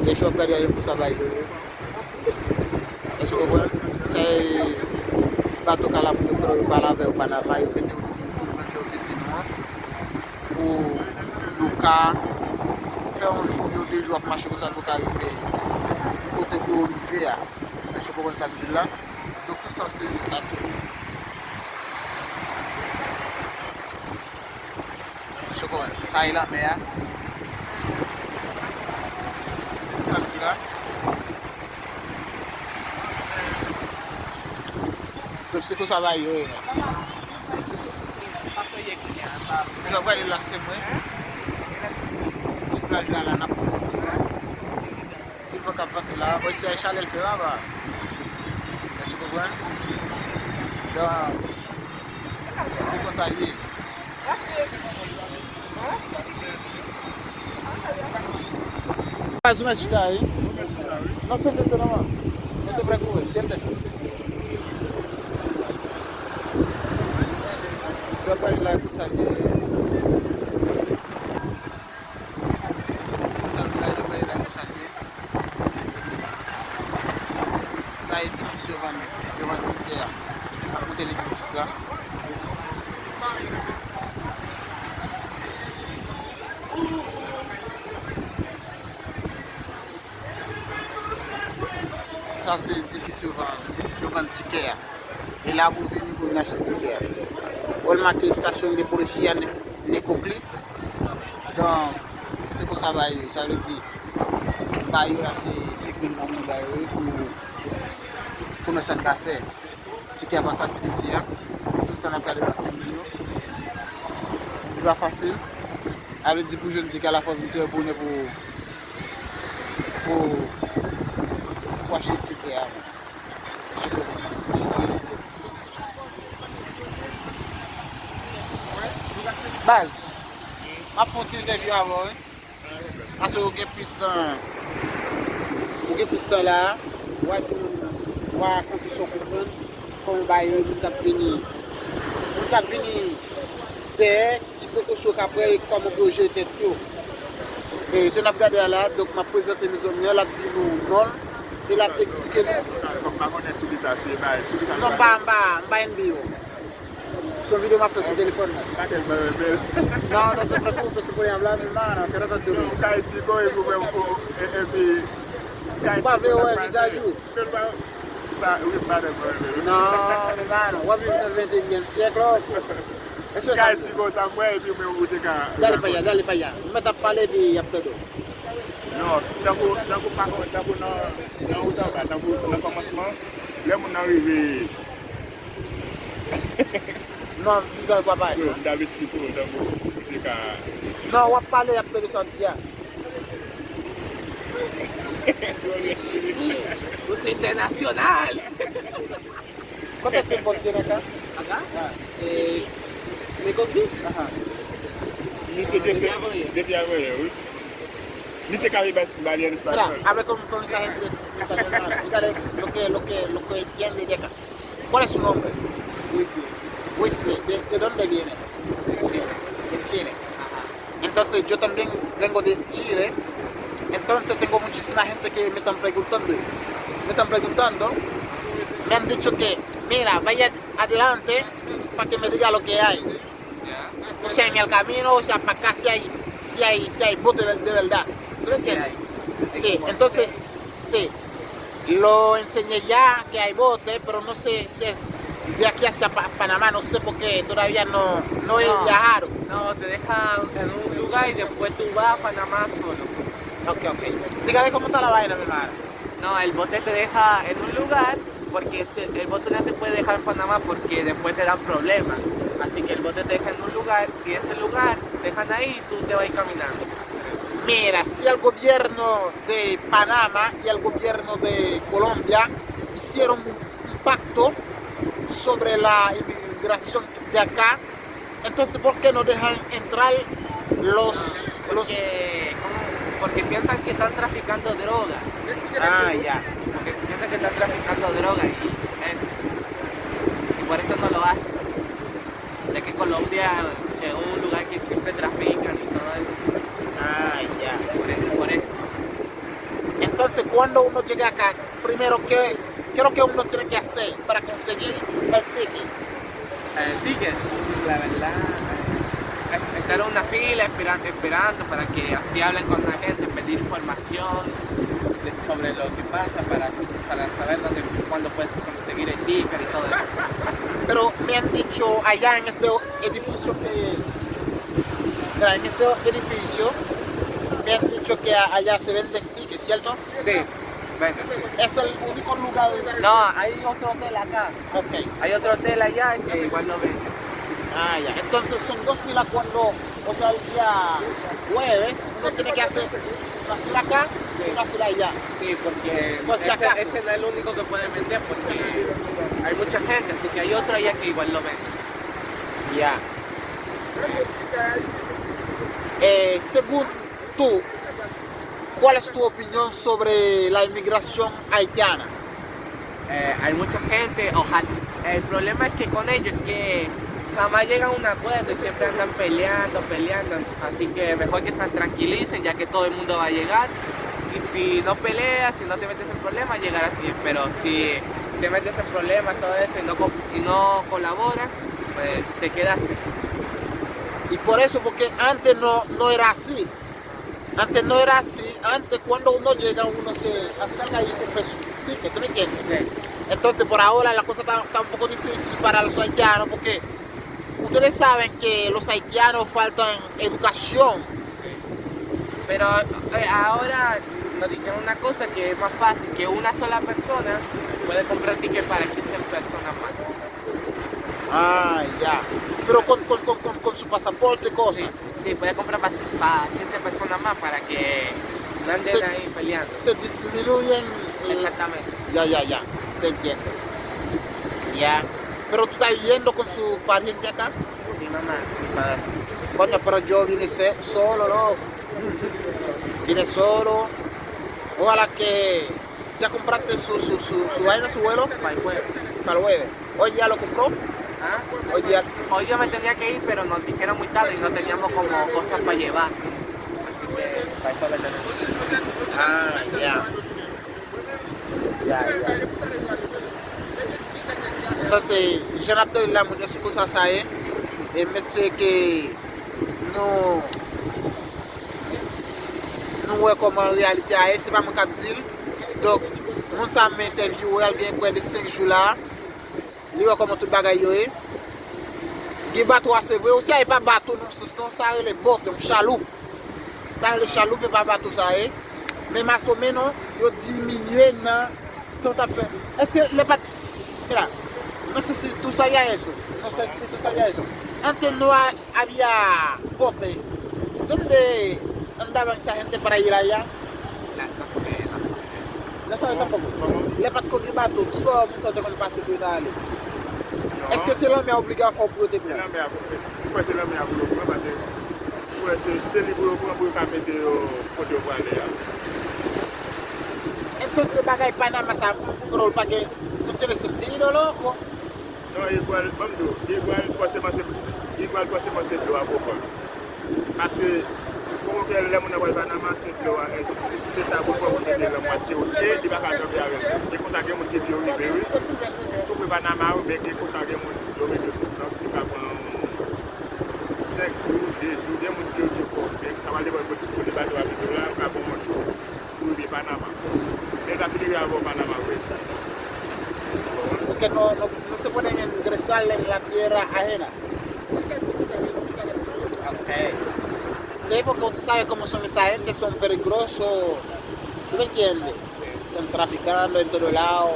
E shop la derye pou sa bay yo. E se kompren? Se bato kalap yo tro yo pala ve ou Panama yo pete ou majorite di nou an. Ou luka fè an joun yo 2 jou ap mache kon sa pou ka rive kote pou rive ya. E se kompren sa di la. Donc tout ça c'est bateau. E se kompren? Sa e la mer. Ça dit là. Donc c'est que ça va y aller. Je vais aller là, c'est moi. Si plage là, la nappe pour petit. Il faut qu'à partir là. Moi, c'est un chalet le fait là-bas. Est-ce que vous comprenez? Donc, c'est comme ça y est. Faz uma cidade aí. Não sente-se não, mano. Não te preocupes, sente-se. Já para ir lá com o salinho. Ça est difficile devant le ticket. À côté de l'édifice là. Ça c'est difficile devant le ticket. Et là vous venez pour acheter le ticket. On marque station de police à Nekokli. Donc c'est pour ça que ça veut dire c'est que nous avons pour nos centres d'affaires. Ticket va facile ici. Tout ça n'a pas de facile. Il va facile. Elle dit pour jeune ticket à la fois pour acheter le ticket. Base, ma fonte interview avant, parce que vous avez plus de temps là, vous avez compétition comprendre comment vous avez fini. Vous avez fini derrière, qui peut aussi après comme projet tête. Et je n'ai pas regardé là, donc je présente mes hommes, elle a dit nous non, elle a expliqué nous. Non, pas NBO. Son vidéo m'a fait sur le téléphone. Non, non te preocupes, se puede hablar, mi hermano, que no te turno. Pas ver o visage. Non, mi hermano, on vit dans le 21e siècle. Eso es así. Dale para allá. No me estás parler de Yaptedo. Non, tankou pa kon, tankou nan outan ba, tankou nan komanseman, lè moun arive. Non, visa le papa. Yo, mdave skito, tankou, kote ka... Non, wap pale Yaptedo sortia. Es internacional. ¿Cuánto tiempo tiene acá? ¿Acá? ¿Me cogí? Ajá. Lise depi avoye, oui. Lise kari bali en Mira, español. hable con esa gente española. Dígale lo que entiende de acá. ¿Cuál es su nombre? Wesley. ¿De dónde viene? De Chile. Ajá. Entonces yo también vengo de Chile. Entonces tengo muchísima gente que me están preguntando. Me han dicho que, mira, vaya adelante para que me diga lo que hay. O sea, en el camino, o sea, para acá si hay bote de verdad. ¿Tú lo entiendes? Sí, entonces, sí. Lo enseñé ya que hay bote, pero no sé si es de aquí hacia Panamá, no sé por qué, todavía no he viajado. No, te dejan en un lugar y después tú vas a Panamá solo. Ok. Dígale cómo está la vaina, mi hermano. No, el bote te deja en un lugar porque el bote no te puede dejar en Panamá porque después te dan problemas. Así que el bote te deja en un lugar y ese lugar te dejan ahí y tú te vas a ir caminando. Mira, si el gobierno de Panamá y el gobierno de Colombia hicieron un pacto sobre la inmigración de acá, entonces ¿por qué no dejan entrar Porque piensan que están traficando droga. Ah, ya. Porque piensan que están traficando droga y por eso no lo hacen. Ya que Colombia es un lugar que siempre trafican y todo eso. Ah, ya. Por eso. Entonces, cuando uno llega acá, primero, ¿qué es lo que uno tiene que hacer para conseguir el ticket? Tickets, la verdad, estar en una fila esperando para que así hablen con la gente, pedir información sobre lo que pasa para saber cuándo puedes conseguir el ticket y todo eso. Pero me han dicho allá en este edificio me han dicho que allá se venden tickets, ¿cierto? Sí, venga. Es el único lugar. No, hay otro hotel acá. Ok. Hay otro hotel allá que igual lo vende. Ah, ya. Entonces son dos filas cuando, o sea, el día jueves, uno tiene que hacer una fila acá y una fila allá. Sí, porque Por si acaso. ese no es el único que puede vender porque hay mucha gente, así que hay otro allá que igual lo vende. Ya. Según tú, ¿cuál es tu opinión sobre la inmigración haitiana? Hay mucha gente, ojalá. El problema es que con ellos es que jamás llegan a un acuerdo y siempre andan peleando, así que mejor que se tranquilicen ya que todo el mundo va a llegar y si no peleas, si no te metes en problemas, llegarás bien, pero si te metes en problemas, todo eso y no colaboras, pues te quedaste. Y por eso, porque antes no era así. Antes no era así. Antes cuando uno llega, uno se acerca y compra su ticket, ¿tú me entiendes? Sí. Entonces por ahora la cosa está un poco difícil para los haitianos porque ustedes saben que los haitianos faltan educación. Pero ahora nos dijeron una cosa que es más fácil, que una sola persona puede comprar ticket para 15 personas más. Ah, ya. Pero con su pasaporte y cosas. Sí, sí, puede comprar para 15 personas más para que no anden ahí peleando. Se disminuyen. Exactamente. Ya. Te entiendo. Ya. Pero tú estás viviendo con su pariente acá. Mi mamá, mi padre. Coño, pero yo vine solo, loco. Vine solo. Ojalá que ya compraste su vaina, su vuelo Para el jueves. para el jueves. Hoy ya lo compró. ¿Ah? Hoy ya yo me tenía que ir, pero nos dijeron muy tarde y no teníamos como cosas para llevar. Así que para eso le tenemos. Ah, ya. Entonces, j'adapte la muñeca cosa ça est et monsieur que nous ouais comme en réalité c'est pas mon cap dire. Donc, mon ça m'interview elle vient près de 5 jours là. Lui ouais comment tout bagaille yo est. Gi bateau c'est vrai aussi il pas bateau non ça les bottes un chaloupe. Ça le chaloupe pas bateau ça est. Mais ma somme non, yo diminué dans tout à fait. Est-ce que les bateaux mira, no sé si tú sabías eso. No sé si tú sabías eso. Antes no había bote. ¿Dónde andaban esa gente para ir allá? No sabes tampoco. Les pas de bateau. Qui va me sortir con passer pour aller? Est-ce que c'est l'homme obligé à faire pour te C'est l'homme pourquoi c'est l'homme pour parce que c'est libre pour mettre côté pour aller. Entonces bagay Panama sa rôle parce que tú tienes sentido, loco. Non, igual forcément c'est de l'eau parce que pour que les gens voient Panama c'est ça pour mettre la moitié et il va pas tomber avec et consacrer mon qui dit Ribéry pour que Panama mais que consacrer mon de distance c'est pas prendre 5 jours des mon qui ça va aller pour les bateaux avec là pas bon pour le Panama et la filière avant Panama oui. Porque no se pueden ingresar en la tierra ajena. Okay. Sí, porque tú sabes cómo son esa gente, son peligrosos. ¿Tú me entiendes? Están traficando en todos lados.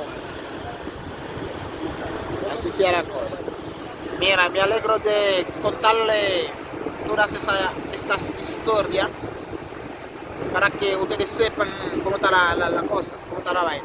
Así sea la cosa. Mira, me alegro de contarle todas estas historias para que ustedes sepan cómo está la cosa, cómo está la vaina.